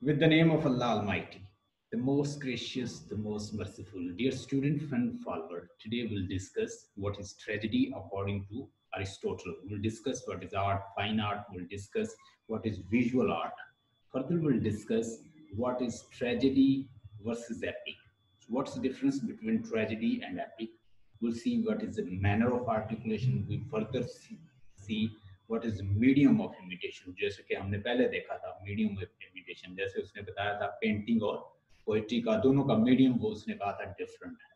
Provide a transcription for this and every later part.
With the name of Allah Almighty, the most gracious, the most merciful. Dear student and follower, today we'll discuss what is tragedy according to Aristotle. We'll discuss what is art, fine art. We'll discuss what is visual art. Further, we'll discuss what is tragedy versus epic. So what's the difference between tragedy and epic? We'll see what is the manner of articulation. We further see what is the medium of imitation. जैसे कि हमने पहले देखा था medium of imitation, जैसे उसने बताया था पेंटिंग और पोएट्री का दोनों का मीडियम वो उसने कहा था डिफरेंट है।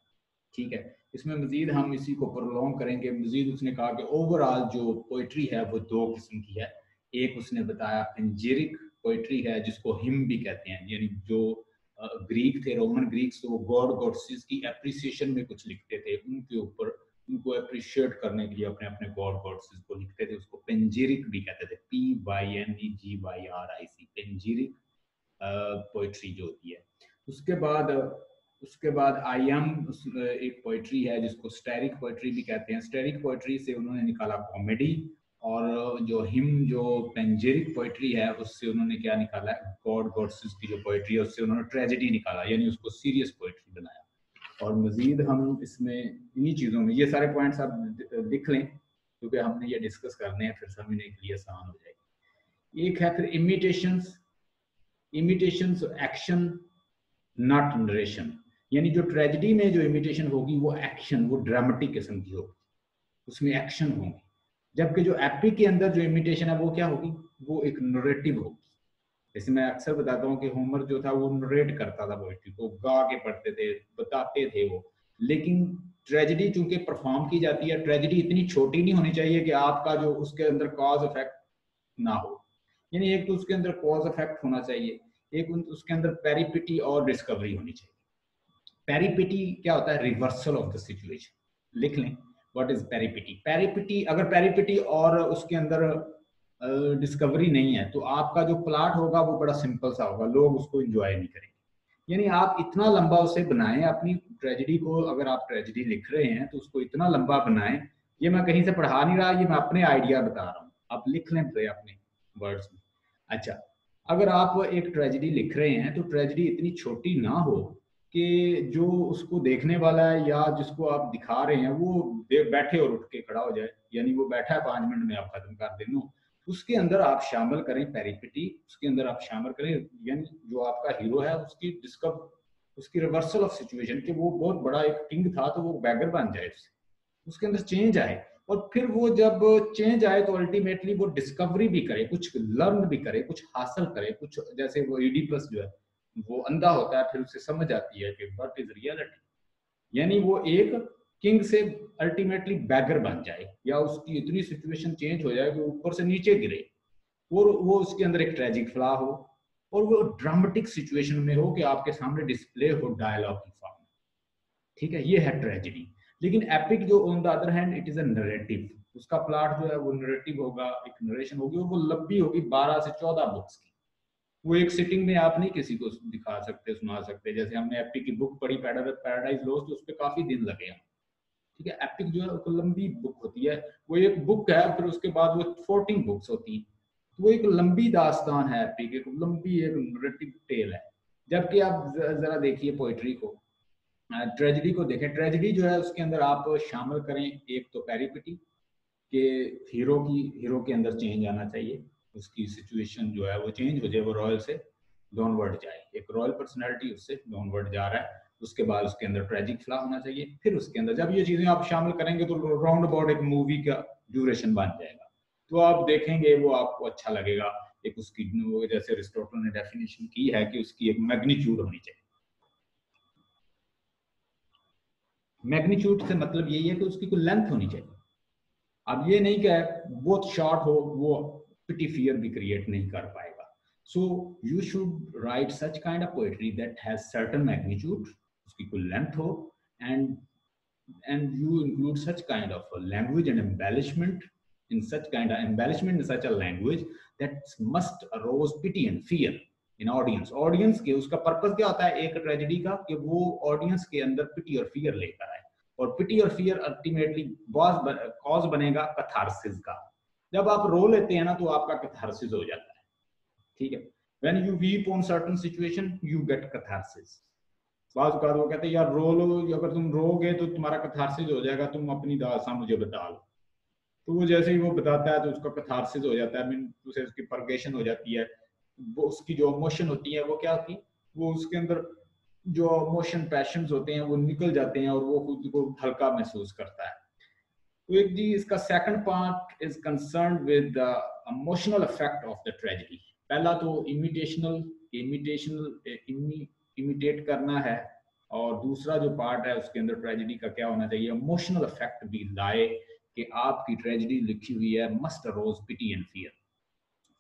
ठीक है, इसमें मजीद हम इसी को प्रोलॉन्ग करेंगे। मजीद उसने कहा कि ओवरऑल जो पोएट्री है वो दो किस्म की है। एक उसने बताया पेंजेरिक पोएट्री है जिसको हिम भी कहते हैं, यानी जो ग्रीक थे, रोमन ग्रीक्स, तो वो गॉड गॉडेसेस की एप्रिसिएशन में कुछ लिखते थे, उनके ऊपर उनको अप्रिशिएट करने के लिए अपने अपने गॉड गॉडेसेस को लिखते थे। उसको पेंजेरिक भी कहते थे, PYNEGYRIC, पेंजेरिक पोइट्री जो होती है। उसके बाद आई एम एक पोइट्री है जिसको स्टैरिक पोइट्री भी कहते हैं। स्टैरिक पोइट्री से उन्होंने निकाला कॉमेडी, और जो हिम जो पेंजेरिक पोइट्री है उससे उन्होंने क्या निकाला, गॉड गॉडेसेस की जो पोइट्री है उससे उन्होंने ट्रेजेडी निकाला, यानी उसको सीरियस पोइट्री बनाया। और मजीद हम इसमें इन्हीं चीज़ों में ये सारे पॉइंट्स आप लिख लें क्योंकि हमने ये डिस्कस करने हैं, फिर समझने के लिए आसान हो जाएगी। एक है फिर इमिटेशंस एक्शन नॉट नरेशन, यानी जो ट्रेजेडी में जो इमिटेशन होगी वो एक्शन, वो ड्रामेटिक किस्म की होगी, उसमें एक्शन होंगे। जबकि जो एपिक के अंदर जो इमिटेशन है वो क्या होगी, वो एक नरेटिव होगी। जैसे मैं अक्सर बताता हूँ कि होमर जो था वो नरेट करता था पोइट्री को, गा के पढ़ते थे, बताते थे वो। लेकिन ट्रेजेडी चूंकि परफॉर्म की जाती है, ट्रेजेडी इतनी छोटी नहीं होनी चाहिए कि आपका जो उसके अंदर कॉज इफेक्ट ना हो, यानी एक तो उसके अंदर कॉज इफेक्ट होना चाहिए, एक उसके अंदर पेरिपिटी और डिस्कवरी होनी चाहिए। पेरिपिटी क्या होता है, रिवर्सल ऑफ द सिचुएशन। लिख लें व्हाट इज पेरिपिटी। पेरिपिटी, अगर पेरिपिटी और उसके अंदर डिस्कवरी नहीं है तो आपका जो प्लॉट होगा वो बड़ा सिंपल सा होगा, लोग उसको एंजॉय नहीं करेंगे। यानी आप इतना लंबा उसे बनाएं अपनी ट्रेजेडी को, अगर आप ट्रेजेडी लिख रहे हैं तो उसको इतना लंबा बनाएं। ये मैं कहीं से पढ़ा नहीं रहा, ये मैं अपने आइडिया बता रहा हूँ, आप लिख लें अपने वर्ड्स में। अच्छा, अगर आप एक ट्रेजेडी लिख रहे हैं तो ट्रेजेडी इतनी छोटी ना हो कि जो उसको देखने वाला है या जिसको आप दिखा रहे हैं वो बैठे और उठ के खड़ा हो जाए, यानी वो बैठा है 5 मिनट में आप खत्म कर दें। नो, उसके अंदर आप शामिल करें पेरिपिटी, उसके अंदर आप शामिल करें, यानी जो आपका हीरो है उसकी रिवर्सल ऑफ सिचुएशन, कि वो बहुत बड़ा एक किंग था तो वो बैगर बन जाए, उसके अंदर चेंज आए, और फिर वो जब चेंज आए तो अल्टीमेटली वो डिस्कवरी भी करे, कुछ लर्न भी करे, कुछ हासिल करे, कुछ जैसे वो ईडिपस जो है वो अंधा होता है, फिर उसे समझ आती है कि व्हाट इज रियलिटी, यानी वो एक किंग से अल्टीमेटली बैगर बन जाए, या उसकी इतनी सिचुएशन चेंज हो जाए कि ऊपर से नीचे गिरे, और वो उसके अंदर एक ट्रेजिक फ्लॉ हो, और वो ड्रामेटिक सिचुएशन में हो कि आपके सामने डिस्प्ले हो डायलॉग की फॉर्म। ठीक है, ये है ट्रेजेडी। लेकिन एपिक जो on the other hand it is a narrative, उसका प्लॉट जो है वो नरेटिव होगा, एक नरेशन होगी, और वो लंबी होगी 12 से 14 बुक्स की। वो एक सिटिंग में आप नहीं किसी को दिखा सकते, सुना सकते। जैसे हमने एपिक की बुक पढ़ी पैराडाइज लॉस्ट, तो उस पर काफी दिन लगे हैं। ठीक है, एपिक जो है वो लंबी बुक होती है, वो एक बुक है, फिर उसके बाद वो 14 बुक्स होती हैं, तो वो एक लंबी दास्तान है एपिक, एक लंबी एक नरेटिव टेल है। जबकि आप जरा देखिए पोइट्री को, ट्रेजेडी को देखें, ट्रेजेडी जो है उसके अंदर आप शामिल करें एक तो पेरिपिटी के हीरो के अंदर चेंज आना चाहिए, उसकी सिचुएशन जो है वो चेंज हो जाए, वो रॉयल से डाउनवर्ड जाए, एक रॉयल पर्सनैलिटी उससे डाउनवर्ड जा रहा है। उसके बाद उसके अंदर ट्रेजिक फ्लॉ होना चाहिए। फिर उसके अंदर जब ये चीजें आप शामिल करेंगे तो राउंड अबाउट एक मूवी का ड्यूरेशन बन जाएगा, तो आप देखेंगे वो आपको अच्छा लगेगा। एक उसकी जैसे अरिस्टोटल ने डेफिनेशन की है कि उसकी एक मैग्नीट्यूड होनी चाहिए। मैग्नीट्यूड से मतलब यही है कि उसकी कोई लेंथ होनी चाहिए। अब ये नहीं कि बहुत शॉर्ट हो, वो पिटी फियर भी क्रिएट नहीं कर पाएगा। So you should write such kind of poetry that has certain magnitude, उसकी कोई लेंथ हो, and you include such kind of a language and embellishment in such a language that must arouse pity and fear in audience के उसका purpose क्या होता है एक tragedy का, कि वो ऑडियंस के अंदर पिटी और फियर लेकर आए, और पिटी और फियर अल्टीमेटली कॉज बनेगा कैथारसिस का। जब आप रो लेते हैं ना तो आपका कैथारसिस हो जाता है। ठीक है, When you weep on certain situation, you get catharsis. बात वो कहते हैं यार रो लो, अगर तुम रोगे तो तुम्हारा कथारसिस हो जाएगा, तुम अपनी दासा मुझे बता लो। तो वो जैसे ही वो बताता है तो उसका कथारसिस हो जाता है, मीन उसे उसकी परगेशन हो जाती है। वो उसकी जो इमोशन होती है वो क्या होती है, वो उसके अंदर जो इमोशन पैशंस होते हैं वो निकल जाते हैं और वो खुद को हल्का महसूस करता है। तो एक जी इसका second part is concerned with the emotional effect of the tragedy. पहला तो इमिटेट करना है, और दूसरा जो पार्ट है उसके अंदर ट्रेजेडी का क्या होना चाहिए, इमोशनल इफेक्ट भी लाए कि आपकी ट्रेजेडी लिखी हुई है must arouse pity and fear.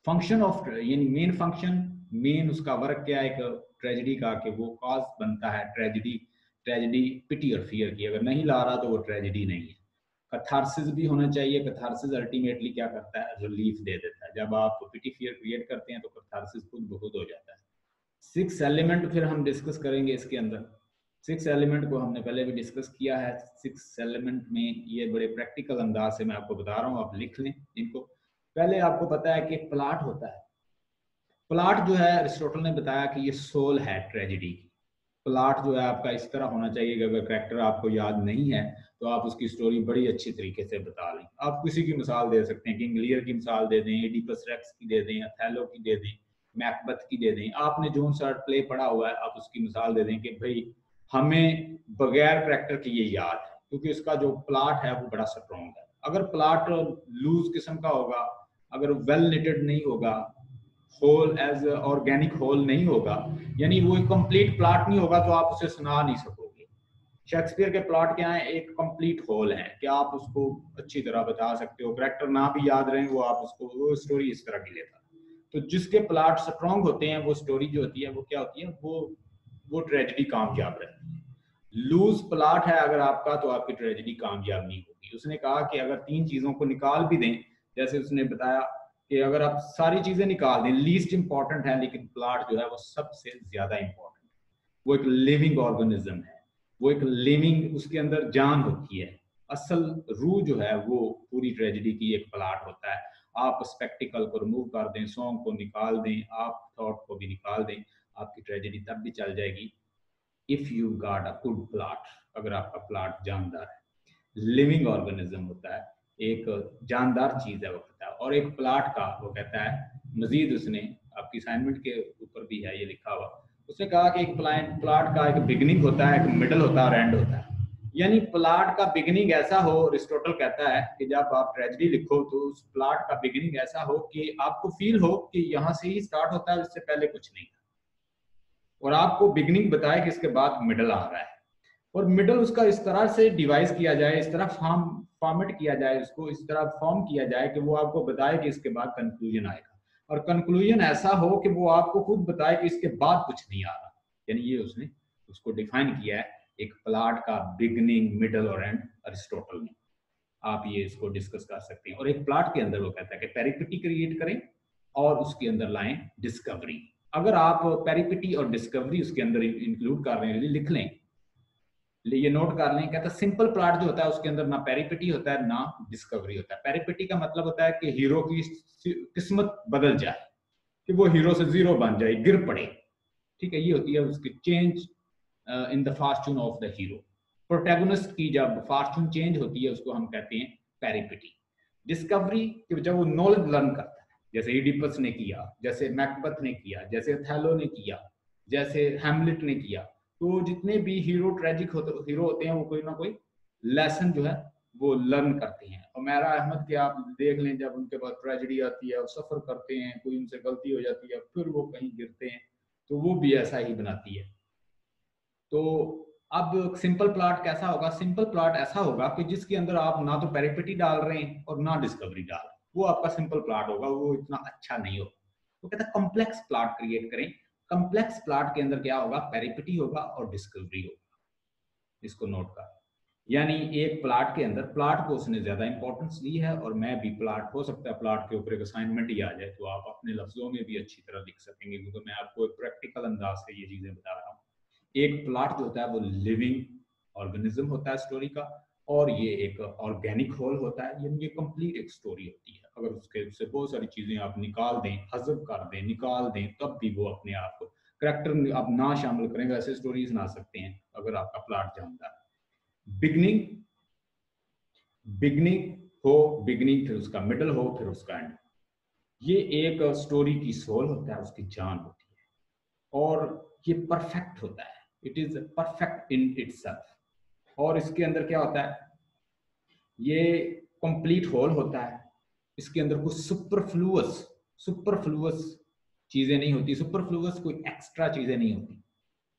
Function of यानी मेन फंक्शन, मेन उसका वर्क क्या है एक ट्रेजेडी का, कि वो कॉज बनता है ट्रेजेडी पिटी और फियर की। अगर नहीं ला रहा तो वो ट्रेजेडी नहीं है। कथारसिस भी होना चाहिए। कथारसिस अल्टीमेटली क्या करता है, रिलीफ दे देता है। जब आप पिटी फियर क्रिएट करते हैं तो कथारसिस खुद ब खुद हो जाता है। 6 एलिमेंट फिर हम डिस्कस करेंगे इसके अंदर। 6 एलिमेंट को हमने पहले भी डिस्कस किया है। 6 एलिमेंट में ये बड़े प्रैक्टिकल अंदाज से मैं आपको बता रहा हूँ, आप लिख लें इनको। पहले आपको पता है कि प्लॉट होता है। प्लॉट जो है अरिस्टोटल ने बताया कि ये सोल है ट्रेजेडी की। प्लॉट जो है आपका इस तरह होना चाहिए कि अगर कैरेक्टर आपको याद नहीं है तो आप उसकी स्टोरी बड़ी अच्छी तरीके से बता लें। आप किसी की मिसाल दे सकते हैं, किंग लियर की मिसाल दे दें, एडिपस रेक्स की दे दें, अथेलो की दे दें, मैकबथ की दे दें। आपने जोन सार्ट प्ले पढ़ा हुआ है, आप उसकी मिसाल दे दें कि भाई हमें बगैर कैरेक्टर के ये याद है, क्योंकि उसका जो प्लॉट है वो बड़ा स्ट्रॉन्ग है। अगर प्लॉट लूज किस्म का होगा, अगर वेल निटेड नहीं होगा, होल एज ऑर्गेनिक होल नहीं होगा, यानी वो एक कंप्लीट प्लॉट नहीं होगा, तो आप उसे सुना नहीं सकोगे। शेक्सपियर के प्लॉट क्या है, एक कंप्लीट होल है कि आप उसको अच्छी तरह बता सकते हो। कैरेक्टर ना भी याद रहे वो आप उसको, वो स्टोरी इस तरह की लेता। तो जिसके प्लॉट स्ट्रॉन्ग होते हैं वो स्टोरी जो होती है वो क्या होती है, वो ट्रेजेडी कामयाब रहती है। लूज प्लॉट है अगर आपका तो आपकी ट्रेजेडी कामयाब नहीं होगी। उसने कहा कि अगर 3 चीजों को निकाल भी दें, जैसे उसने बताया कि अगर आप सारी चीजें निकाल दें, लीस्ट इंपॉर्टेंट है, लेकिन प्लॉट जो है वो सबसे ज्यादा इंपॉर्टेंट। वो एक लिविंग ऑर्गेनिज्म है, वो एक लिविंग, उसके अंदर जान होती है। असल रूह जो है वो पूरी ट्रेजेडी की एक प्लॉट होता है। आप स्पेक्टिकल को रिमूव कर दें, सॉन्ग को निकाल दें, आप थॉट को भी निकाल दें, आपकी ट्रेजेडी तब भी चल जाएगी if you got a good plot. अगर आपका प्लॉट जानदार है, लिविंग ऑर्गेनिज्म होता है, एक जानदार चीज है वो कहता है। और एक प्लॉट का वो कहता है मजीद, उसने आपकी असाइनमेंट के ऊपर भी है ये लिखा हुआ, उसने कहा कि एक प्लॉट का एक बिगिनिंग होता है, एक मिडल होता है और एंड होता है। यानी प्लॉट का बिगिनिंग ऐसा हो, अरिस्टोटल कहता है कि जब आप ट्रेजेडी लिखो तो उस प्लॉट का बिगिनिंग ऐसा हो कि आपको फील हो कि यहाँ से ही स्टार्ट होता है, इससे पहले कुछ नहीं, और आपको बिगिनिंग बताए कि इसके बाद मिडल आ रहा है। और मिडल उसका इस तरह से डिवाइस किया जाए, इस तरह फॉर्मेट किया जाए, उसको इस तरह फॉर्म किया जाए कि वो आपको बताए कि इसके बाद कंक्लूजन आएगा, और कंक्लूजन ऐसा हो कि वो आपको खुद बताए कि इसके बाद कुछ नहीं आ रहा। यानी ये उसने उसको डिफाइन किया है, एक प्लॉट का बिगनिंग मिडल और एंड, अरिस्टोटल ने। आप ये इसको डिस्कस कर सकते हैं। और एक प्लॉट के अंदर वो कहता है कि पेरिपेटी क्रिएट करें और उसके अंदर लाएं डिस्कवरी। अगर आप पेरिपेटी और डिस्कवरी उसके अंदर इंक्लूड कर रहे हैं, लिख लें, ये नोट कर लें। कहता है सिंपल प्लॉट जो होता है उसके अंदर ना पेरिपेटी होता है ना डिस्कवरी होता है। पेरिपेटी का मतलब होता है कि हीरो की किस्मत बदल जाए, कि वो हीरो से जीरो बन जाए, गिर पड़े। ठीक है, ये होती है उसकी change in the Fortune of the hero. Protagonist की जब फॉर्चून चेंज होती है उसको हम कहते हैं पेरिपेटी। डिस्कवरी कि जब वो नॉलेज लर्न करता है, जैसे इडिपस ने किया, जैसे मैकबथ ने किया, जैसे थैलो ने किया, जैसे हैमलेट ने किया। तो जितने भी हीरो हीरो होते हैं वो कोई ना कोई लेसन जो है वो लर्न करते हैं। और मेरा अहमद के आप देख लें, जब उनके पास ट्रेजेडी आती है और सफर करते हैं, कोई उनसे गलती हो जाती है, फिर वो कहीं गिरते हैं, तो वो भी ऐसा ही बनाती है। तो अब सिंपल प्लॉट कैसा होगा? सिंपल प्लॉट ऐसा होगा कि जिसके अंदर आप ना तो पेरिपेटी डाल रहे हैं और ना डिस्कवरी डाल रहे हैं, वो आपका सिंपल प्लॉट होगा, वो इतना अच्छा नहीं होगा। तो कहता है कॉम्प्लेक्स प्लॉट क्रिएट करें। कॉम्प्लेक्स प्लॉट के अंदर क्या होगा? पेरिपेटी होगा और डिस्कवरी होगा। इसको नोट कर, यानी एक प्लॉट के अंदर, प्लॉट को उसने ज्यादा इंपॉर्टेंस दी है। और मैं भी प्लॉट, हो सकता है प्लॉट के ऊपर एक असाइनमेंट ही आ जाए तो आप अपने लफ्जों में भी अच्छी तरह लिख सकेंगे, क्योंकि मैं आपको एक प्रैक्टिकल अंदाज से ये चीजें बता रहा हूँ। एक प्लॉट जो होता है वो लिविंग ऑर्गेनिज्म होता है स्टोरी का, और ये एक ऑर्गेनिक होल होता है, यानी ये कंप्लीट एक स्टोरी होती है। अगर उससे बहुत सारी चीजें आप निकाल दें, हज़फ कर दें, निकाल दें, तब भी वो अपने आप को करैक्टर आप ना शामिल करें, वैसे स्टोरी सुना सकते हैं अगर आपका प्लॉट जानता है। बिगनिंग, बिगनिंग हो, बिगनिंग फिर उसका मिडल हो, फिर उसका एंड। ये एक स्टोरी की सोल होता है, उसकी जान होती है, और ये परफेक्ट होता है, it is perfect in itself. और इसके अंदर क्या होता है, ये कंप्लीट होल होता है, इसके अंदर कुछ सुपरफ्लुअस सुपरफ्लुअस चीजें नहीं होती, सुपरफ्लुअस कोई एक्स्ट्रा चीजें नहीं होती,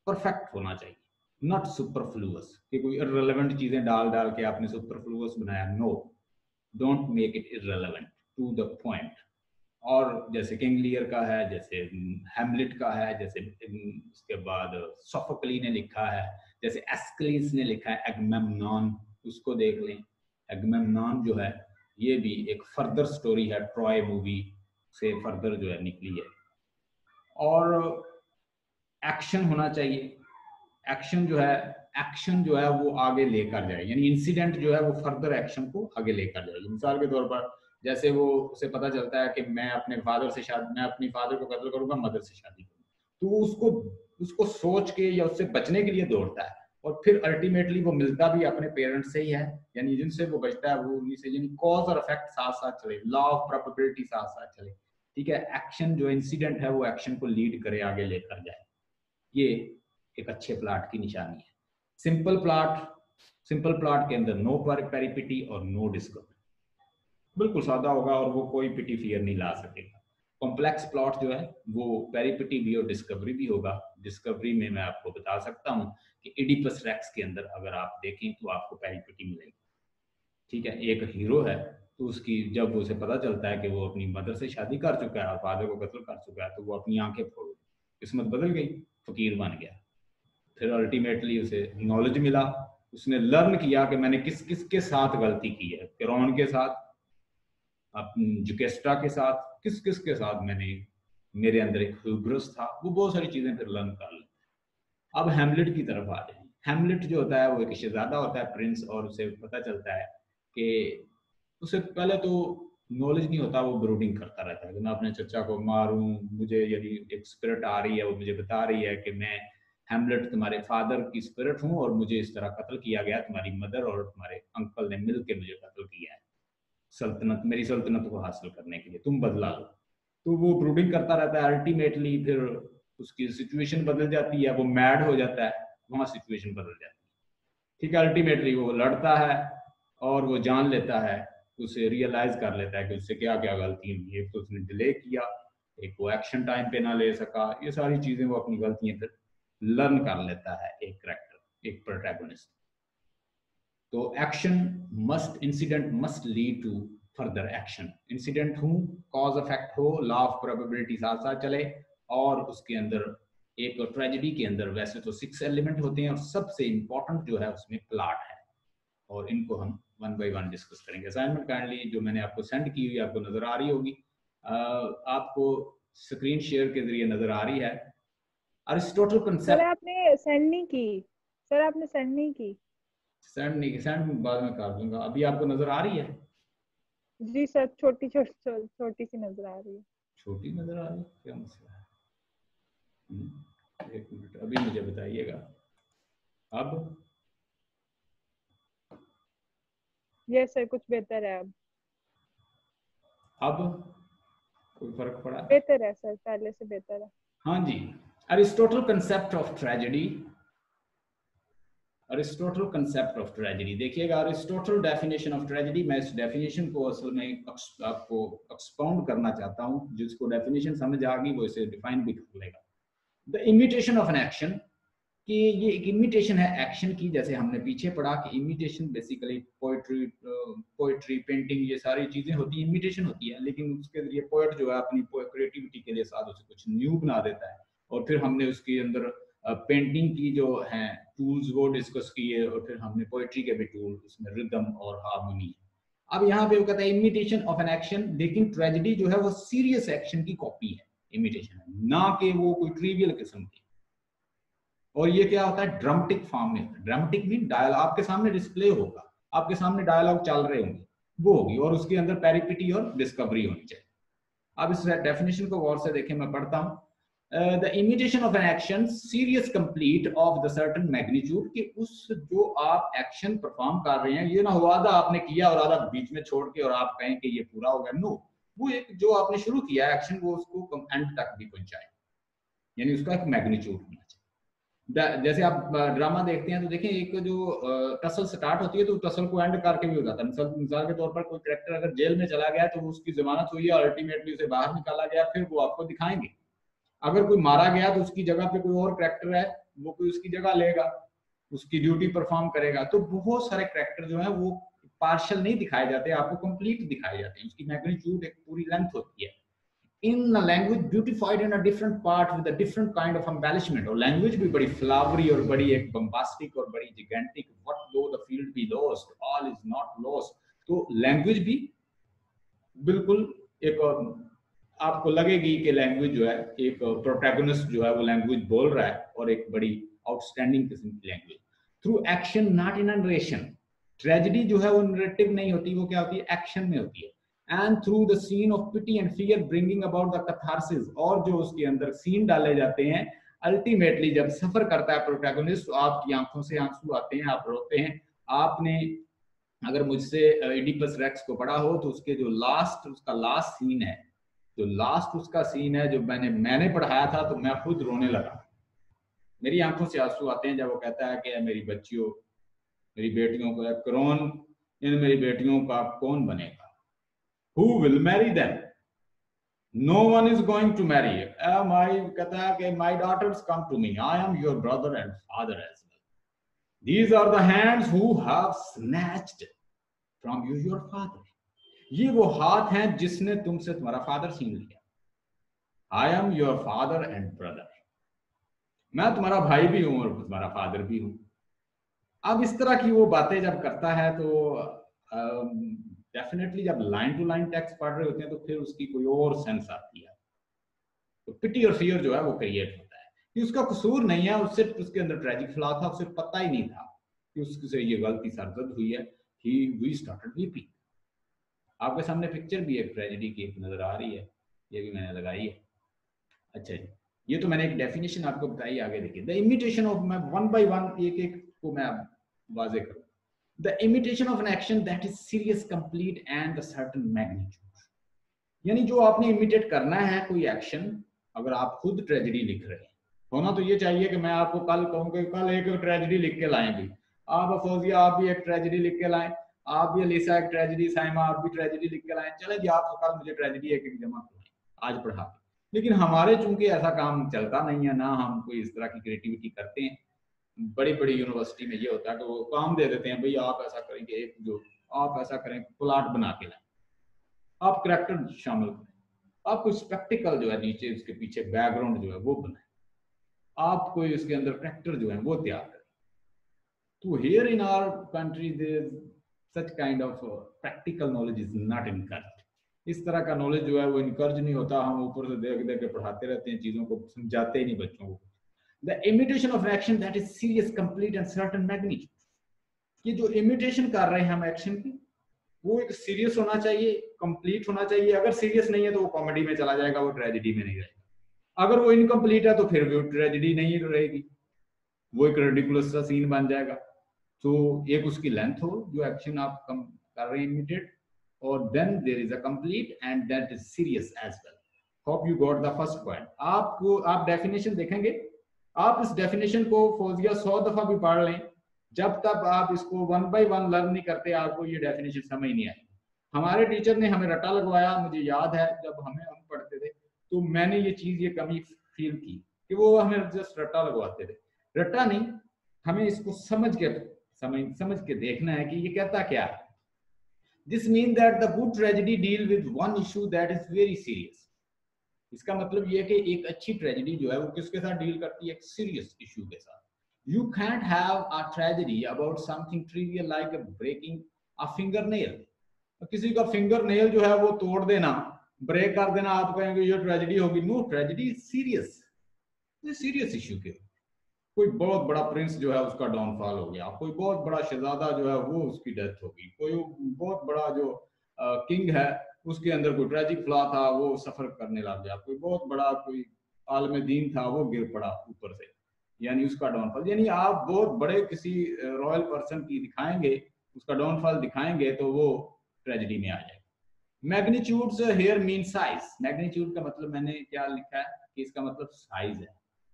परफेक्ट होना चाहिए, नॉट सुपरफ्लुअस कि कोई इररिलेवेंट चीजें डाल डाल के आपने सुपरफ्लुअस बनाया। No, don't make it irrelevant, to the point. और जैसे किंग लियर का है, जैसे हैमलेट का है, जैसे उसके बाद सोफोक्ली ने लिखा है, जैसे एस्किलिस ने लिखा है एगमेम्नॉन, उसको देख लें। एगमेम्नॉन जो है ये भी एक फर्दर स्टोरी है, ट्रॉय मूवी से फर्दर जो है निकली है। और एक्शन होना चाहिए, एक्शन जो है वो आगे लेकर जाए, यानी इंसिडेंट जो है वो फर्दर एक्शन को आगे लेकर जाए। मिसाल के तौर पर जैसे वो उसे पता चलता है कि मैं अपने फादर को कत्ल करूंगा, मदर से शादी करूंगा, तो उसको उसको सोच के या उससे बचने के लिए दौड़ता है, और फिर अल्टीमेटली वो मिलता भी अपने पेरेंट्स से ही है, यानी जिनसे वो बचता है वो उन्हीं से, यानी कॉज और इफेक्ट साथ साथ चले, लॉ ऑफ प्रोबेबिलिटी साथ साथ चले। ठीक है, एक्शन जो इंसिडेंट है वो एक्शन को लीड करे, आगे लेकर जाए, ये एक अच्छे प्लॉट की निशानी है। सिंपल प्लॉट के अंदर नो पेरिपिटी और नो डिस्कवरी, बिल्कुल सादा होगा और वो कोई पिटी फियर नहीं ला सकेगा। कॉम्प्लेक्स प्लॉट जो है वो पेरिपिटी भी और डिस्कवरी भी होगा। डिस्कवरी में मैं आपको बता सकता हूँ कि इडिपस रेक्स के अंदर अगर आप देखें तो आपको पेरिपिटी मिलेगी। ठीक है, एक हीरो है, तो उसकी जब उसे पता चलता है कि वो अपनी मदर से शादी कर चुका है और फादर को कत्ल कर चुका है, तो वो अपनी आंखें फोड़, किस्मत बदल गई, फकीर बन गया। फिर अल्टीमेटली उसे नॉलेज मिला, उसने लर्न किया कि मैंने किस किस के साथ गलती की है, फिरौन के साथ, जुकेस्ट्रा के साथ, किस किस के साथ मैंने, मेरे अंदर एक ह्यूब्रिस था, वो बहुत सारी चीजें फिर लर्न कर ली। अब हैमलेट की तरफ आ जाए। हैमलेट जो होता है वो एक शहजादा होता है, प्रिंस, और उसे पता चलता है कि उसे पहले तो नॉलेज नहीं होता, वो ब्रूडिंग करता रहता है कि मैं अपने चचा को मारूं, मुझे यदि एक स्पिरिट आ रही है, वो मुझे बता रही है कि मैं हैमलेट तुम्हारे फादर की स्पिरिट हूं और मुझे इस तरह कत्ल किया गया, तुम्हारी मदर और तुम्हारे अंकल ने मिलकर मुझे कत्ल किया है, सल्तनत, मेरी सल्तनत को हासिल करने के लिए, तुम बदला लो। तो वो ब्रूडिंग करता रहता है, अल्टीमेटली फिर उसकी सिचुएशन बदल जाती है, वो मैड हो जाता है, वहां सिचुएशन बदल जाती है। ठीक है, अल्टीमेटली वो लड़ता है और वो जान लेता है, उसे रियलाइज कर लेता है कि उससे क्या क्या गलती हुई, एक तो उसने डिले किया, एक वो एक्शन टाइम पे ना ले सका, ये सारी चीजें वो अपनी गलतियां फिर लर्न कर लेता है एक करेक्टर, एक प्रोटैगनिस्ट। तो action must, incident must lead to further action, incident हो, कॉज इफेक्ट हो, लॉ ऑफ प्रोबेबिलिटी साथ साथ चले, और उसके अंदर एक ट्रेजेडी के अंदर वैसे तो 6 एलिमेंट होते हैं और सबसे इंपॉर्टेंट जो है उसमें प्लॉट है, और इनको हम वन बाय वन डिस्कस करेंगे। असाइनमेंट काइंडली जो मैंने आपको सेंड की हुई आपको नजर आ रही होगी, आपको स्क्रीन शेयर के जरिए नजर आ रही है। अरिस्टोटल सर कंसेप्ट, आपने सेंड नहीं की, सर आपने सेंड नहीं की। सेंड नहीं, सेंड बाद में कर दूंगा, अभी आपको नजर आ रही है? जी सर, छोटी छोटी छोटी सी नजर आ रही है। छोटी नजर आ रही है, क्या मसला है? एक मिनट, अभी मुझे बताइएगा। अब यस सर, कुछ बेहतर है अब। अब कोई फर्क पड़ा? बेहतर है सर, पहले से बेहतर है। हाँ जी। Aristotle concept of tragedy, Aristotle concept of tragedy देखिएगा, अरिस्टोटल डेफिनेशन ऑफ ट्रेजेडी, मैं इस डेफिनेशन को असल में आपको एक्सपाउंड करना चाहता हूं, जिसको डेफिनेशन समझ आ गई वो इसे डिफाइन भी कर लेगा। The imitation of an action, कि ये एक इमिटेशन है एक्शन की, जैसे हमने पीछे पढ़ा कि इमिटेशन बेसिकली पोएट्री पेंटिंग ये सारी चीजें होती हैं, इमिटेशन होती है, लेकिन उसके जरिए पोएट जो है अपनी क्रिएटिविटी के लिए साथ उसे कुछ न्यू बना देता है, और फिर हमने उसके अंदर पेंटिंग की जो है टूल्स वो डिस्कस किए, और फिर हमने पोएट्री के भी टूल, उसमें रिदम और हार्मोनी। अब यहाँ पे वो कहता है इमिटेशन ऑफ एन एक्शन, लेकिन ट्रेजेडी जो है वो सीरियस एक्शन की कॉपी है, इमिटेशन है ना कि वो कोई ट्रिवियल किस्म की। और ये क्या होता है, ड्रामेटिक फॉर्म में, ड्रामेटिक मीन डायलॉग आपके सामने डिस्प्ले होगा, आपके सामने डायलॉग चल रहे होंगे, वो होगी, और उसके अंदर पेरिपिटी और डिस्कवरी होनी चाहिए। अब इस डेफिनेशन को गौर से देखें, मैं पढ़ता हूँ। The imitation of an action serious complete of the certain magnitude, कि उस जो आप एक्शन परफॉर्म कर रहे हैं, ये ना हुआ आधा आपने किया और आधा बीच में छोड़ के और आप कहें कि ये पूरा हो गया। नो, वो एक जो आपने शुरू किया एक्शन, वो उसको एंड तक भी पहुंचाए, यानी उसका एक मैग्नीट्यूड होना चाहिए। जैसे आप ड्रामा देखते हैं तो देखें, एक जो टसल स्टार्ट होती है तो टसल को एंड करके भी हो जाता है। मिसाल के तौर पर कोई कैरेक्टर अगर जेल में चला गया तो उसकी जमानत हुई है, अल्टीमेटली उसे बाहर निकाला गया, फिर वो आपको दिखाएंगे। अगर कोई मारा गया तो उसकी जगह पे कोई और कैरेक्टर है, वो कोई उसकी जगह लेगा, उसकी ड्यूटी परफॉर्म करेगा। तो बहुत सारे कैरेक्टर जो है वो पार्शियल नहीं दिखाए जाते, आपको कंप्लीट दिखाए जाते हैं। उसकी मैग्नीट्यूड एक पूरी लेंथ होती है। In a language beautified in a different part with a different kind of embellishment, और लैंग्वेज भी बड़ी फ्लावरी और बड़ी एक बम्बास्टिक और बड़ी जिगेंटिक, what though the field be lost all is not lost। तो लैंग्वेज भी बिल्कुल एक, आपको लगेगी कि लैंग्वेज जो है, एक प्रोटैगनिस्ट जो है वो लैंग्वेज बोल रहा है, और एक बड़ी आउटस्टैंडिंग किस्म की language. Through action not in narration, tragedy जो है वो नरेटिव नहीं होती, वो क्या होती है, एक्शन में होती है। And through the scene of pity and fear bringing about the catharsis, और जो उसके अंदर सीन डाले जाते हैं, अल्टीमेटली जब सफर करता है प्रोटैगनिस्ट, आपकी आंखों से आंसू आते हैं, आप रोते हैं। आपने अगर मुझसे इडिपस रेक्स को पढ़ा हो तो उसके जो उसका लास्ट सीन है, जो लास्ट उसका सीन है, जो मैंने पढ़ाया था, तो मैं खुद रोने लगा, मेरी आंखों से आंसू आते हैं जब वो कहता है कि मेरी बच्चियों, मेरी बेटियों को कौन, इन मेरी बेटियों का कौन बनेगा, who will marry them, no one is going to marry। कहता है कि my daughters come to me, I am your brother and father as well, these are the hands who have snatched from you your father, ये वो हाथ हैं जिसने तुमसे तुम्हारा फादर छीन लिया। I am your father and brother, मैं तुम्हारा भाई भी हूं और तुम्हारा फादर भी हूं। अब इस तरह की वो बातें जब करता है तो डेफिनेटली जब लाइन टू लाइन टेक्स्ट पढ़ रहे होते हैं तो फिर उसकी कोई और सेंस आती है। तो पिटी और फियर जो है वो क्रिएट होता है कि उसका कसूर नहीं है, उससे उसके अंदर ट्रेजिक फ्लॉ था, उसे पता ही नहीं था कि उससे ये गलती सरजद हुई है। He started weeping. आपके सामने पिक्चर भी एक ट्रेजेडी की नजर आ रही है, ये भी मैंने लगाई है। अच्छा जी, ये तो मैंने एक डेफिनेशन आपको बताई, आगे देखिए। द इमिटेशन ऑफ, मैं वन बाय वन एक एक को मैं वाजे करूं। The imitation of an action that is serious, complete and the certain magnitude, यानी जो आपने इमिटेट करना है कोई एक्शन, अगर आप खुद ट्रेजेडी लिख रहे हैं, होना तो ये चाहिए कि मैं आपको कल कहूँ कि कल एक ट्रेजेडी लिख के लाएं भी, आप फौजिया आप भी एक ट्रेजेडी लिख के लाएं, आप भी अलीसा एक ट्रेजेडी, साइमा आप भी ट्रेजेडी लिख के लाएं, चले जी आप कल मुझे ट्रेजेडी एक एक जमा कराएं आज पढ़ा के। लेकिन हमारे चूंकि ऐसा काम चलता नहीं है, ना हम कोई इस तरह की क्रिएटिविटी करते हैं। बड़ी बड़ी यूनिवर्सिटी में ये होता है कि वो काम दे देते हैं, भाई आप ऐसा करेंगे, एक जो आप ऐसा करें, प्लॉट बना के लाएं, आप करैक्टर शामिल करें, आप कोई स्पेक्टिकल जो है नीचे उसके पीछे बैकग्राउंड जो है वो बनाए, आप कोई उसके अंदर करैक्टर जो है वो तैयार करें। तो here in our country there such kind of practical knowledge is not encourage. इस तरह का नॉलेज जो है वो इनकरेज नहीं होता, हम ऊपर से देख देख के पढ़ाते रहते हैं, चीजों को समझाते ही नहीं बच्चों को। The imitation of action that is serious, complete and certain magnitude, ये जो इमिटेशन कर रहे हैं हम एक्शन की, वो एक सीरियस होना चाहिए, कंप्लीट होना चाहिए। अगर सीरियस नहीं है तो वो कॉमेडी में चला जाएगा, वो ट्रेजेडी में नहीं रहेगा। अगर वो इनकम्प्लीट है तो फिर वो ट्रेजेडी नहीं रहेगी, वो एक रिडिकुलस सा सीन बन जाएगा। तो एक उसकी लेंथ हो जो एक्शन आप कम कर रहे हैं इमिटेट, और then there is a complete and that is serious as well. Hope you got the first point. आपको आप डेफिनेशन देखेंगे, आप इस डेफिनेशन को फौजिया 100 दफा भी पढ़ लें, जब तक आप इसको वन बाय वन लर्न नहीं करते आपको ये डेफिनेशन समझ नहीं आई। हमारे टीचर ने हमें रट्टा लगवाया, मुझे याद है जब हम पढ़ते थे तो मैंने ये चीज, ये कमी फील की कि वो हमें जस्ट रट्टा लगवाते थे। रट्टा नहीं, हमें इसको समझ के देखना है कि ये कहता क्या है। This mean that the good tragedy deal with one issue that is very serious. इसका मतलब ये कि एक अच्छी ट्रेजेडी जो है वो किसके साथ डील करती है, एक सीरियस इशू के साथ। You can't have a tragedy about something trivial like breaking a fingernail। किसी का फिंगर नेल जो है वो तोड़ देना, ब्रेक कर देना, आप कहेंगे ये ट्रेजेडी होगी। No, tragedy is serious, serious issue के। कोई बहुत बड़ा प्रिंस जो है उसका डाउनफॉल हो गया, कोई बहुत बड़ा शहजादा जो है वो उसकी डेथ होगी, कोई बहुत बड़ा जो किंग है, उसके अंदर कोई ट्रेजिक फ्लॉ था, वो सफर करने लग गया, कोई बहुत बड़ा कोई आलम दीन था वो गिर पड़ा ऊपर से, यानी उसका डाउनफॉल। यानी आप बहुत बड़े किसी रॉयल पर्सन की दिखाएंगे, उसका डाउनफॉल दिखाएंगे तो वो ट्रेजेडी में आ जाएगा। Magnitudes here mean size. Magnitude का मतलब मैंने क्या लिखा है कि इसका मतलब साइज है,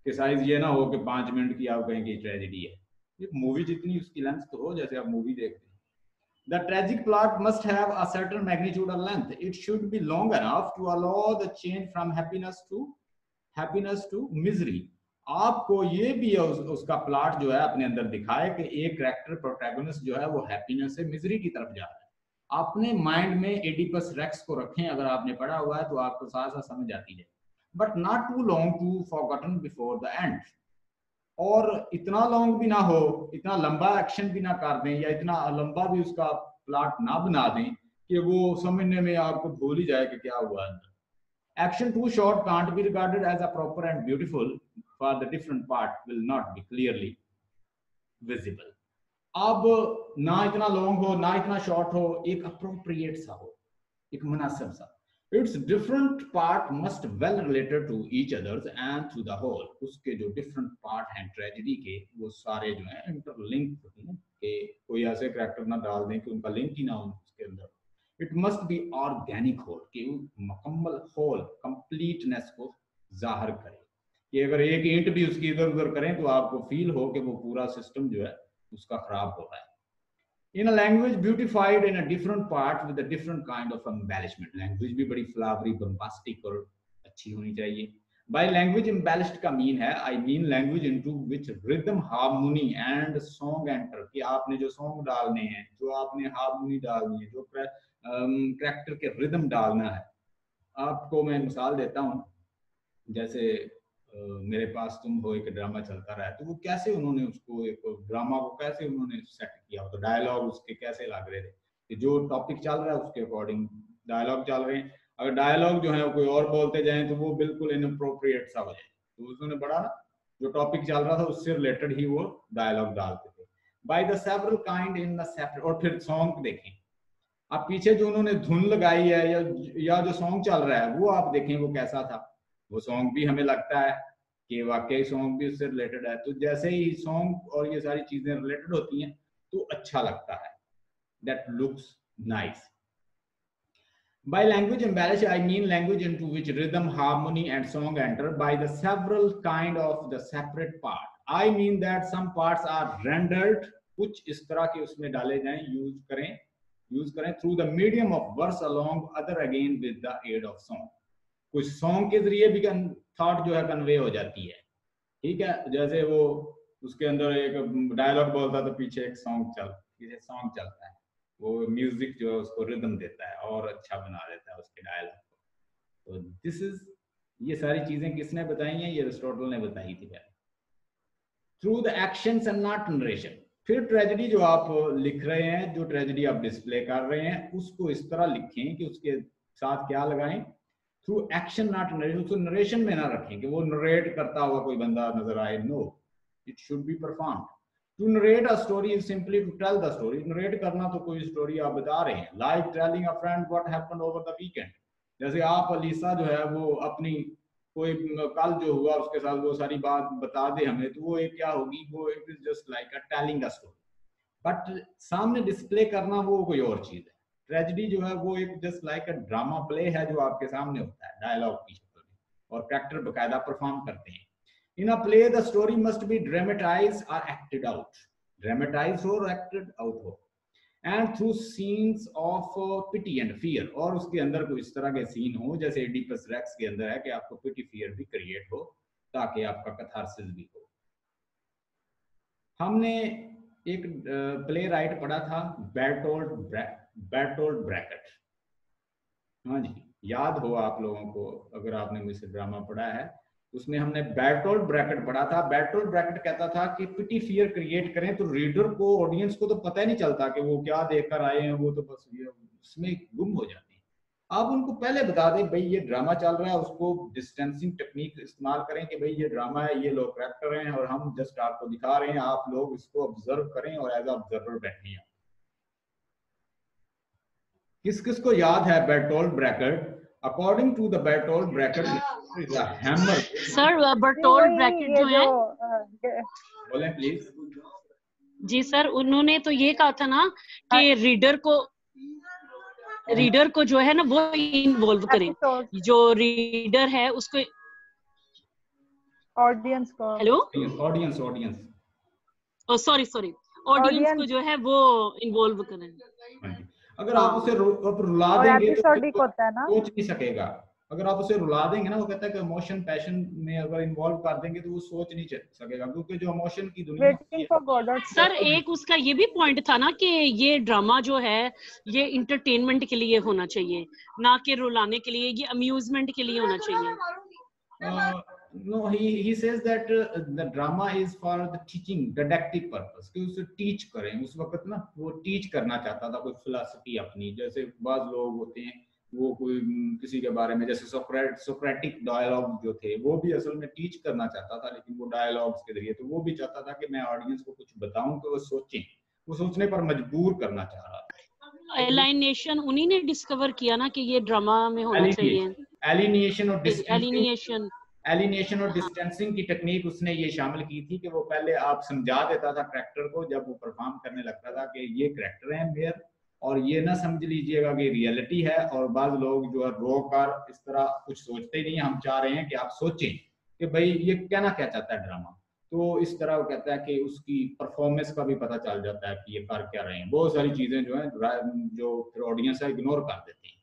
कि साइज ये ना हो कि 5 मिनट की आप कहेंगे ट्रेजेडी है, ये मूवी जितनी उसकी लेंथ तो हो, जैसे आप मूवी देखते हैं। The tragic plot must have a certain magnitude or length. It should be long enough to allow the change from happiness to misery. आपको ये भी उसका प्लॉट जो है अपने अंदर दिखाए कि एक कैरेक्टर प्रोटैगनिस्ट जो है वो हैप्पीनेस से मिजरी की तरफ जा रहा है। अपने माइंड में एडिपस रेक्स को रखें, अगर आपने पढ़ा हुआ है तो आपको साथ साथ समझ आती है। But not too long to forgotten before the end. और इतना लॉन्ग भी ना हो, इतना लंबा एक्शन भी ना कर दें, या इतना लंबा भी उसका प्लॉट ना बना दें कि वो समझने में आपको भूल ही जाए कि क्या हुआ अंदर। Action too short can't be regarded as a proper and beautiful, for the different part will not be clearly visible. अब ना इतना लॉन्ग हो ना इतना शॉर्ट हो, एक अप्रोप्रिएट सा हो, एक मुनासिब सा। Its different part must well related to each others and to the whole. उसके जो different part हैं ट्रेजेडी के, वो सारे जो हैं इंटरलिंक होते हैं, कि कोई ऐसे कैरेक्टर ना डाल दें कि उनका लिंक ही ना हो उसके अंदर। It must be organic whole, कि मुकम्मल होल कंप्लीटनेस को जाहिर करे, कि अगर एक ईंट भी उसकी इधर उधर करें तो आपको फील हो कि वो पूरा सिस्टम जो है उसका खराब हो रहा है। In a language beautified in a different part with a different kind of embellishment. Language भी बड़ी फ्लावरी बम्बास्टिक और अच्छी होनी चाहिए। By language embellished का मीन है, I mean language into which rhythm, harmony and song enter. कि आपने जो सॉन्ग डालने हैं, जो आपने हारमोनी डालनी है, जो कैरेक्टर के रिदम डालना है। आपको मैं मिसाल देता हूँ, जैसे मेरे पास तुम हो एक ड्रामा चलता रहा है, तो वो कैसे उन्होंने उसको एक ड्रामा को कैसे उन्होंने सेट किया, तो डायलॉग उसके कैसे लग रहे थे कि जो टॉपिक चल रहा है उसके अकॉर्डिंग डायलॉग चल रहे हैं। अगर डायलॉग जो है कोई और बोलते जाए तो वो बिल्कुल इनअप्रोप्रिएट सा हो जाए, तो उसने बड़ा ना जो टॉपिक चल रहा था उससे रिलेटेड ही वो डायलॉग डालते थे। By the several kind in the separate. और फिर सॉन्ग देखें आप, पीछे जो उन्होंने धुन लगाई है या जो सॉन्ग चल रहा है वो आप देखें वो कैसा था। वो सॉन्ग भी हमें लगता है कि वाकई सॉन्ग भी उससे रिलेटेड है, तो जैसे ही सॉन्ग और ये सारी चीजें रिलेटेड होती हैं तो अच्छा लगता है, that looks nice. By language embellish, I mean language into which rhythm, harmony and song enter by the several kind of the separate part. I mean that some parts are rendered, कुछ इस तरह के उसमें डाले जाएं, use करें through the medium of verse along other again with the aid of song. कुछ song के जरिए भी थॉट जो है कन्वे हो जाती है, ठीक है। जैसे वो उसके अंदर एक डायलॉग बोलता तो पीछे एक सॉन्ग चलता है, वो म्यूजिक जो है उसको रिदम देता है और अच्छा बना देता है उसके डायलॉग को। तो दिस इज, ये सारी चीजें किसने बताई हैं? ये अरिस्टोटल ने बताई थी पहले। Through the actions and not narration. फिर ट्रेजेडी जो आप लिख रहे हैं, जो ट्रेजेडी आप डिस्प्ले कर रहे हैं, उसको इस तरह लिखें कि उसके साथ क्या लगाएं, थ्रू एक्शन नॉट नरेशन। उसको नरेशन में ना रखें कि वो नरेट करता हुआ कोई बंदा नजर आए, no, it should be performed. To narrate a story is simply to tell the story. Narrate करना तो कोई स्टोरी आप बता रहे हैं, like telling a friend what happened over the weekend. जैसे आप अलीसा जो है वो अपनी कोई कल जो हुआ उसके साथ वो सारी बात बता दे हमें, तो वो एक क्या होगी, वो it is just like a telling a story. But सामने डिस्प्ले करना वो कोई और चीज है। ट्रेजेडी जो है वो एक just like a drama play है जो आपके सामने होता है डायलॉग की शक्ल में, और कैरेक्टर बकायदा परफॉर्म करते हैं। In a play, the story must be dramatized or acted out. Dramatized or acted out हो, and through scenes of pity and fear. और उसके अंदर कोई इस तरह के सीन हो जैसे एडिपस रेक्स के अंदर है कि आपको पिटी फियर भी क्रिएट हो ताकि आपका कथारसिस भी हो। हमने एक प्ले राइट पढ़ा था बैटोल्ड ब्रैकेट। हाँ जी, याद हो आप लोगों को, अगर आपने मुझसे ड्रामा पढ़ा है उसमें हमने बैटोल्ड ब्रैकेट पढ़ा था। बैटोल्ड ब्रैकेट कहता था कि पिटी फियर क्रिएट करें तो रीडर को, ऑडियंस को तो पता ही नहीं चलता कि वो क्या देखकर आए हैं, वो तो बस ये उसमें गुम हो जाते हैं। आप उनको पहले बता दें भाई ये ड्रामा चल रहा है, उसको डिस्टेंसिंग टेक्निक इस्तेमाल करें कि भाई ये ड्रामा है, ये लोग क्रैक कर रहे हैं और हम जस्ट आपको दिखा रहे हैं, आप लोग इसको ऑब्जर्व करें और एज ऑब्जर्वर बैठे हैं। किस किस को याद है Bertolt Brecht? According to the Bertolt Brecht, is a hammer. Sir Bertolt bracket जो है, बोले प्लीज। जी सर, उन्होंने तो ये कहा था ना कि रीडर को जो है ना वो इन्वॉल्व करें, जो रीडर है उसको, ऑडियंस को, हेलो, ऑडियंस सॉरी ऑडियंस को जो है वो इन्वॉल्व करें। अगर आप उसे रुला देंगे तो होता है ना, सोच नहीं सकेगा। अगर आप उसे रुला देंगे ना, वो कहता है कि इमोशन पैशन में अगर इन्वॉल्व कर देंगे तो वो सोच नहीं सकेगा, क्योंकि जो इमोशन की दुनिया है। सर एक उसका ये भी पॉइंट था ना कि ये ड्रामा जो है ये इंटरटेनमेंट के लिए होना चाहिए, ना कि रुलाने के लिए, ये अम्यूजमेंट के लिए होना चाहिए। No, he says that the drama is for the teaching, didactic purpose, कि उसे टीच करें। उस वक्त ना वो टीच करना चाहता था कोई फिलॉसफी अपनी, जैसे बाज लोग होते हैं वो कोई किसी के बारे में, जैसे सोक्रेटिक डायलॉग जो थे वो भी असल में टीच करना चाहता था, लेकिन वो डायलॉग्स के जरिए, तो वो भी चाहता था कि मैं ऑडियंस को कुछ बताऊं कि वो सोचें, वो सोचने पर मजबूर करना चाह रहा था। एलाइनेशन उन्हीं ने डिस्कवर किया ना कि ये ड्रामा में होना चाहिए। एलिनेशन और डिस्टेंसिंग की टेक्निक उसने ये शामिल की थी कि वो पहले आप समझा देता था करैक्टर को, जब वो परफॉर्म करने लगता था कि ये करैक्टर है मेयर, और ये ना समझ लीजिएगा कि रियलिटी है। और बाद लोग जो है रोकर इस तरह कुछ सोचते ही नहीं, हम चाह रहे हैं कि आप सोचें कि भाई ये कहना क्या चाहता है ड्रामा। तो इस तरह वो कहता है कि उसकी परफॉर्मेंस का भी पता चल जाता है कि ये कर क्या रहे हैं। बहुत सारी चीजें जो है जो फिर ऑडियंस है इग्नोर कर देते हैं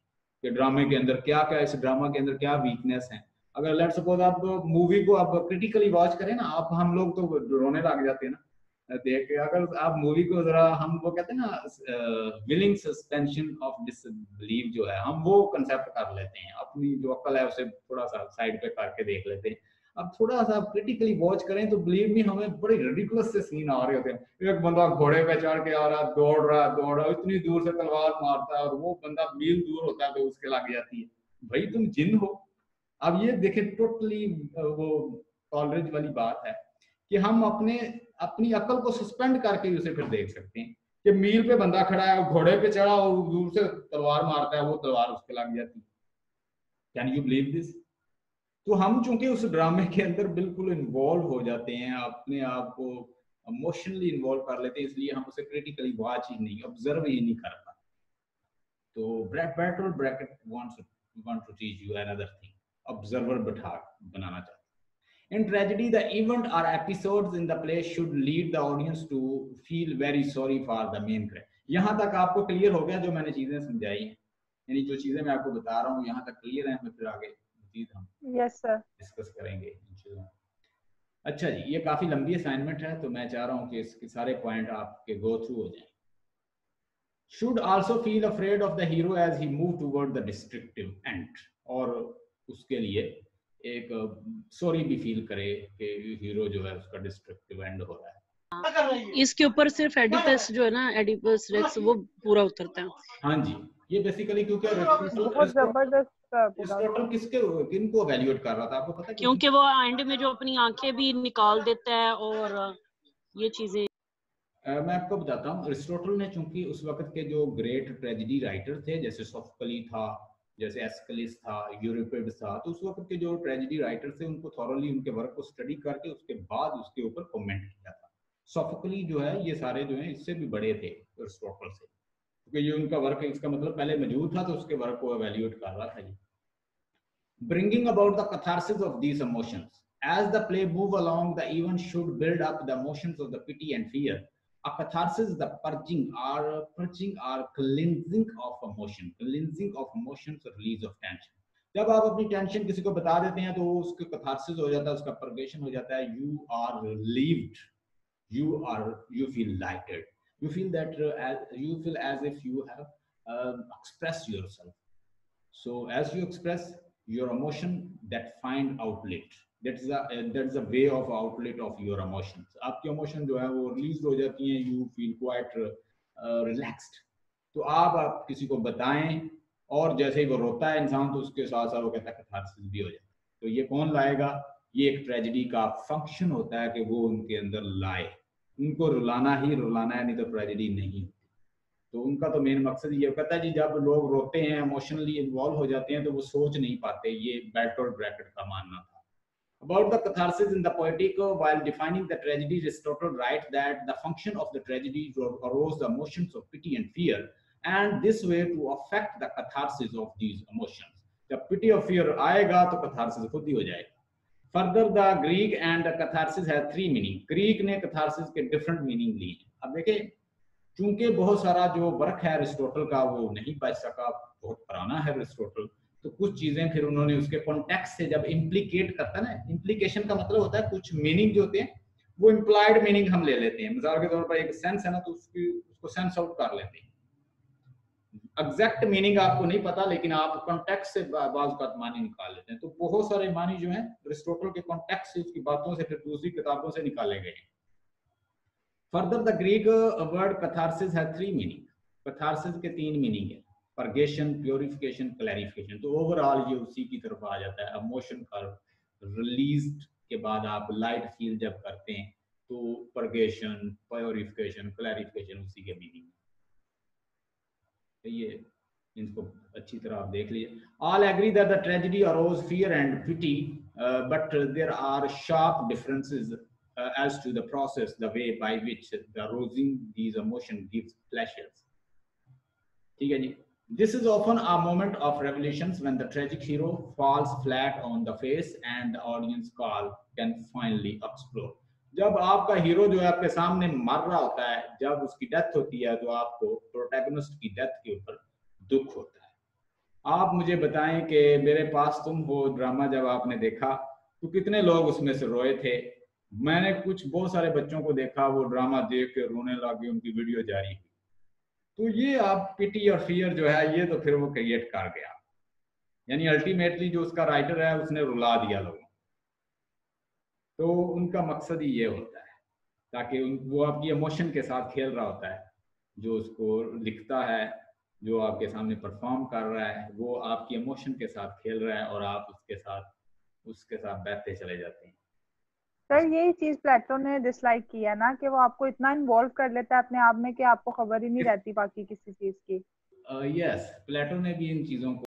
कि ड्रामे के अंदर क्या क्या, इस ड्रामा के अंदर क्या वीकनेस है। अगर लेट्स सपोज आप मूवी को आप क्रिटिकली वॉच करें ना, आप हम लोग तो रोने लग जाते हैं ना देख के। अगर आप मूवी को जरा, हम वो कहते हैं ना विलिंग सस्पेंशन ऑफ डिसबिलीफ जो है, हम वो कंसेप्ट कर लेते हैं, अपनी जो अक्ल है उसे थोड़ा सा साइड पे करके देख लेते हैं। अब थोड़ा सा क्रिटिकली वॉच करें तो बिलीव मी हमें बड़े रिडिकुलस से सीन आ रहे होते हैं। एक बंदा घोड़े पे चढ़ के आ रहा, दौड़ रहा, इतनी दूर से तलवार मारता है और वो बंदा मील दूर होता है तो उसके लग जाती है। भाई तुम जिन हो। अब ये देखें टोटली वो कॉलरेज वाली बात है कि हम अपनी अकल को सस्पेंड करके उसे फिर देख सकते हैं कि मील पे बंदा खड़ा है, घोड़े पे चढ़ा और दूर से तलवार मारता है, वो तलवार उसके लग जाती है। Can you believe this? तो हम चूंकि उस ड्रामे के अंदर बिल्कुल इन्वॉल्व हो जाते हैं, अपने आप को इमोशनली इन्वॉल्व कर लेते हैं, इसलिए हम उसे क्रिटिकली वॉच ही नहीं, ऑब्जर्व ही नहीं कर पाते। तो Bertolt Brecht want to teach you another thing, observer बनाना चाहते हैं। In tragedy, the event or episodes in the play should lead the audience to feel very sorry for the main character. यहाँ तक आपको clear हो गया जो मैंने चीजें समझाई हैं, यानी जो चीजें मैं आपको बता रहा हूँ यहाँ तक क्लियर है, मैं फिर आगे मजीद हम डिस्कस करेंगे इंशाल्लाह। अच्छा जी, ये काफी लंबी असाइनमेंट है तो मैं चाह रहा हूँ कि इसके सारे पॉइंट आपके गो थ्रू हो जाएं। Should also feel afraid of the hero as he move toward the destructive end, और उसके लिए एक सॉरी भी फील करे कि हीरो जो है उसका डिस्ट्रक्टिव एंड हो रहा है। इसके ऊपर सिर्फ एडिपस जो है ना, एडिपस रेक्स, वो पूरा उतरता है। हाँ जी, ये बेसिकली क्योंकि बहुत जबरदस्त टोटल किनको एवेल्युएट कर रहा था आपको पता है? क्योंकि वो एंड में जो अपनी आंखें भी निकाल देता है और ये चीजें। मैं आपको बताता हूँ, अरिस्टोटल ने चूंकि उस वक्त के जो ग्रेट ट्रेजेडी राइटर थे, जैसे सोफोक्ली था, जैसे एस्किलिस था, यूरिपिड्स था, तो उस वक्त के जो ट्रेजेडी राइटर थे उनको थॉरली उनके वर्क को स्टडी करके उसके बाद उसके ऊपर कमेंट किया था। सोफोक्ली जो है ये सारे जो है इससे भी बड़े थे अरिस्टोटल से, क्योंकि ये उनका वर्क है, इसका मतलब पहले मौजूद था तो उसके वर्क को एवेल्युएट कर रहा था। Bringing about the catharsis of these emotions as the play move along, the event should build up the emotions of the pity and fear. A catharsis, the purging or cleansing of emotion, release of tension. जब आप अपनी tension किसी को बता देते हैं तो उसका कैथारसिस हो जाता है, उसका पर्गेशन हो जाता है। You are relieved, you feel lighted, you feel that you feel as if you have expressed yourself. So as you express your emotion, that find outlet. That's a way of outlet of your emotions. आपकी emotion जो है वो release हो जाती हैं, you feel quite relaxed. तो आप किसी को बताएं और जैसे ही वो रोता है इंसान तो उसके साथ साथ वो कहता है कैथारसिस भी हो जाता है। तो ये कौन लाएगा? ये एक ट्रेजेडी का फंक्शन होता है कि वो उनके अंदर लाए। उनको रुलाना ही रुलाना है, नहीं तो ट्रेजेडी नहीं होती। तो उनका तो मेन मकसद ये कहता है जी जब लोग रोते हैं, इमोशनली इन्वॉल्व हो जाते हैं, तो वो सोच नहीं पाते, ये बेर्टोल्ट ब्रैकेट का मानना था। About the catharsis in the poetic, while defining the tragedy, Aristotle writes that the function of the tragedy is to arouse the emotions of pity and fear, and this way to affect the catharsis of these emotions. जब pity और fear आएगा तो catharsis खुद ही हो जाएगा। Further, the Greek and the catharsis have three meaning. Greek ने catharsis के different meaning लिए। अब देखिए, चूंकि बहुत सारा जो वर्क है अरिस्टोटल का वो नहीं बच सका, बहुत पुराना है अरिस्टोटल, तो कुछ चीजें फिर उन्होंने उसके कॉन्टेक्स्ट से जब इम्प्लीकेट करता है ना, इम्प्लीकेशन का मतलब होता है कुछ मीनिंग जो होते हैं वो इम्प्लाइड मीनिंग हम ले लेते हैं। मिसाल के तौर पर एक सेंस है ना, तो उसको सेंस आउट कर लेते हैं। एग्जैक्ट मीनिंग आपको नहीं पता, लेकिन आप कॉन्टेक्स्ट से बाज का मानी निकाल लेते हैं। तो बहुत सारे मानी जो है अरिस्टोटल के कॉन्टेक्स्ट से, उसकी बातों से, फिर दूसरी किताबों से निकाले गए। Further, the Greek word catharsis has three meaning. Catharsis के तीन मीनिंग है, purgation, purification, clarification। तो ओवरऑल ये उसी की तरफ आ जाता है। इमोशन का रिलीज के बाद आप लाइट फील जब करते हैं तो purgation, purification, clarification उसी के मीनिंग है। ये इनको अच्छी तरह आप देख लीजिए। All agree that the tragedy arose fear and pity, but there are sharp differences as to the process, the way by which the arousing these emotions gives pleasures. ठीक है जी। This is often a moment of revelations when the tragic hero falls flat on the face and the audience call can finally explode. जब आपका hero जो है आपके सामने मर रहा होता है, जब उसकी डेथ होती है, तो आपको प्रोटैगनिस्ट की डेथ के ऊपर दुख होता है। आप मुझे बताएं कि मेरे पास तुम हो ड्रामा जब आपने देखा तो कितने लोग उसमें से रोए थे। मैंने कुछ बहुत सारे बच्चों को देखा, वो ड्रामा देख के रोने लगे, उनकी वीडियो जारी हुई। तो ये आप पिटी और फियर जो है ये तो फिर वो क्रिएट कर गया, यानी अल्टीमेटली जो उसका राइटर है उसने रुला दिया लोगों। तो उनका मकसद ही ये होता है ताकि वो आपकी इमोशन के साथ खेल रहा होता है। जो उसको लिखता है, जो आपके सामने परफॉर्म कर रहा है, वो आपकी इमोशन के साथ खेल रहा है और आप उसके साथ बहते चले जाते हैं। सर यही चीज प्लेटो ने डिसलाइक किया ना, कि वो आपको इतना इन्वॉल्व कर लेता है अपने आप में कि आपको खबर ही नहीं रहती बाकी किसी चीज की। यस, प्लेटो ने भी इन चीजों को